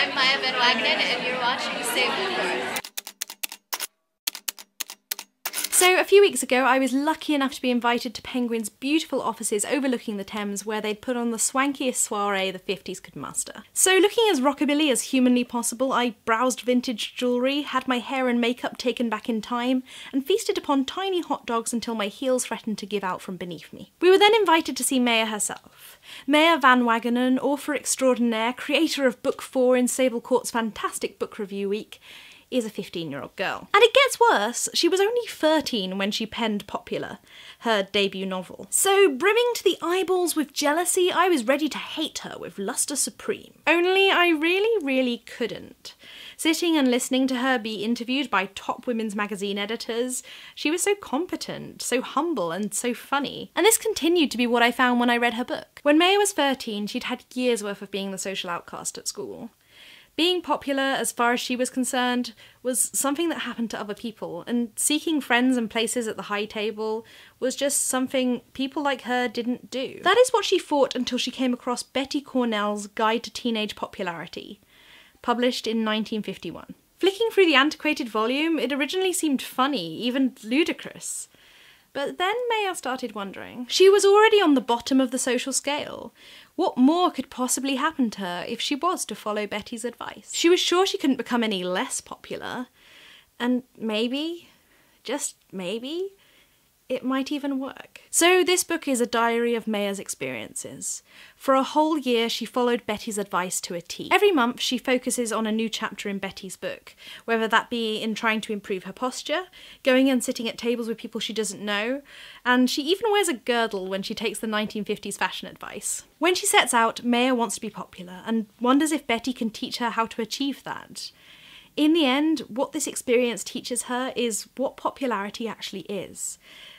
I'm Wagenen, and you're watching SableCaught. So a few weeks ago I was lucky enough to be invited to Penguin's beautiful offices overlooking the Thames, where they'd put on the swankiest soiree the 50s could muster. So looking as rockabilly as humanly possible, I browsed vintage jewellery, had my hair and makeup taken back in time, and feasted upon tiny hot dogs until my heels threatened to give out from beneath me. We were then invited to see Maya herself. Maya van Wagenen, author extraordinaire, creator of Book 4 in SableCaught's fantastic book review week, is a 15-year-old girl. And it gets worse, she was only 13 when she penned Popular, her debut novel. So brimming to the eyeballs with jealousy, I was ready to hate her with lustre supreme. Only I really couldn't. Sitting and listening to her be interviewed by top women's magazine editors, she was so competent, so humble and so funny. And this continued to be what I found when I read her book. When Maya was 13, she'd had years worth of being the social outcast at school. Being popular, as far as she was concerned, was something that happened to other people, and seeking friends and places at the high table was just something people like her didn't do. That is what she thought until she came across Betty Cornell's Guide to Teenage Popularity, published in 1951. Flicking through the antiquated volume, it originally seemed funny, even ludicrous. But then Maya started wondering. She was already on the bottom of the social scale. What more could possibly happen to her if she was to follow Betty's advice? She was sure she couldn't become any less popular. And maybe, just maybe, it might even work. So this book is a diary of Maya's experiences. For a whole year she followed Betty's advice to a T. Every month she focuses on a new chapter in Betty's book, whether that be in trying to improve her posture, going and sitting at tables with people she doesn't know, and she even wears a girdle when she takes the 1950s fashion advice. When she sets out, Maya wants to be popular and wonders if Betty can teach her how to achieve that. In the end, what this experience teaches her is what popularity actually is,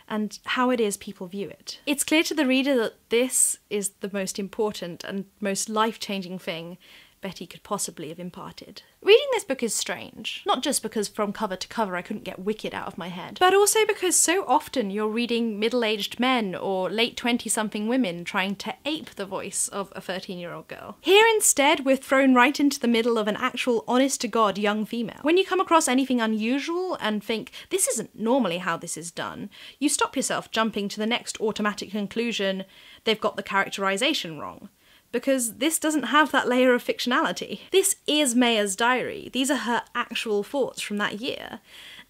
and how it is people view it. It's clear to the reader that this is the most important and most life-changing thing Betty could possibly have imparted. Reading this book is strange, not just because from cover to cover I couldn't get Wicked out of my head, but also because so often you're reading middle-aged men or late 20-something women trying to ape the voice of a 13-year-old girl. Here instead we're thrown right into the middle of an actual honest-to-God young female. When you come across anything unusual and think, this isn't normally how this is done, you stop yourself jumping to the next automatic conclusion, they've got the characterization wrong. Because this doesn't have that layer of fictionality. This is Maya's diary. These are her actual thoughts from that year.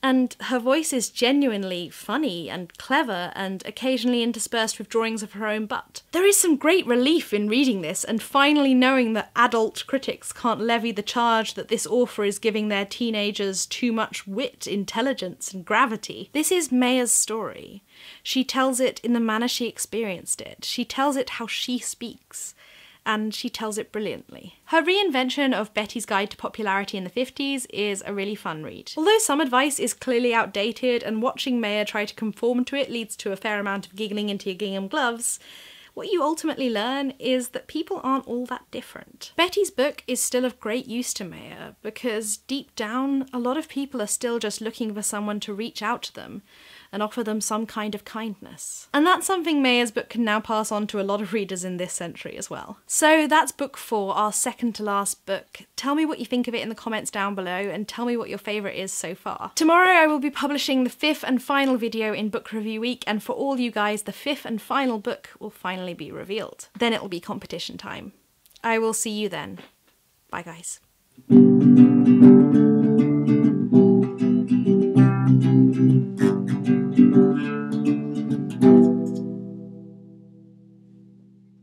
And her voice is genuinely funny and clever and occasionally interspersed with drawings of her own butt. There is some great relief in reading this and finally knowing that adult critics can't levy the charge that this author is giving their teenagers too much wit, intelligence and gravity. This is Maya's story. She tells it in the manner she experienced it. She tells it how she speaks. And she tells it brilliantly. Her reinvention of Betty's Guide to Popularity in the 50s is a really fun read. Although some advice is clearly outdated and watching Maya try to conform to it leads to a fair amount of giggling into your gingham gloves, what you ultimately learn is that people aren't all that different. Betty's book is still of great use to Maya because deep down, a lot of people are still just looking for someone to reach out to them and offer them some kind of kindness. And that's something Maya's book can now pass on to a lot of readers in this century as well. So that's book 4, our second to last book. Tell me what you think of it in the comments down below and tell me what your favourite is so far. Tomorrow I will be publishing the 5th and final video in book review week, and for all you guys, the 5th and final book will finally be revealed. Then it will be competition time. I will see you then. Bye guys.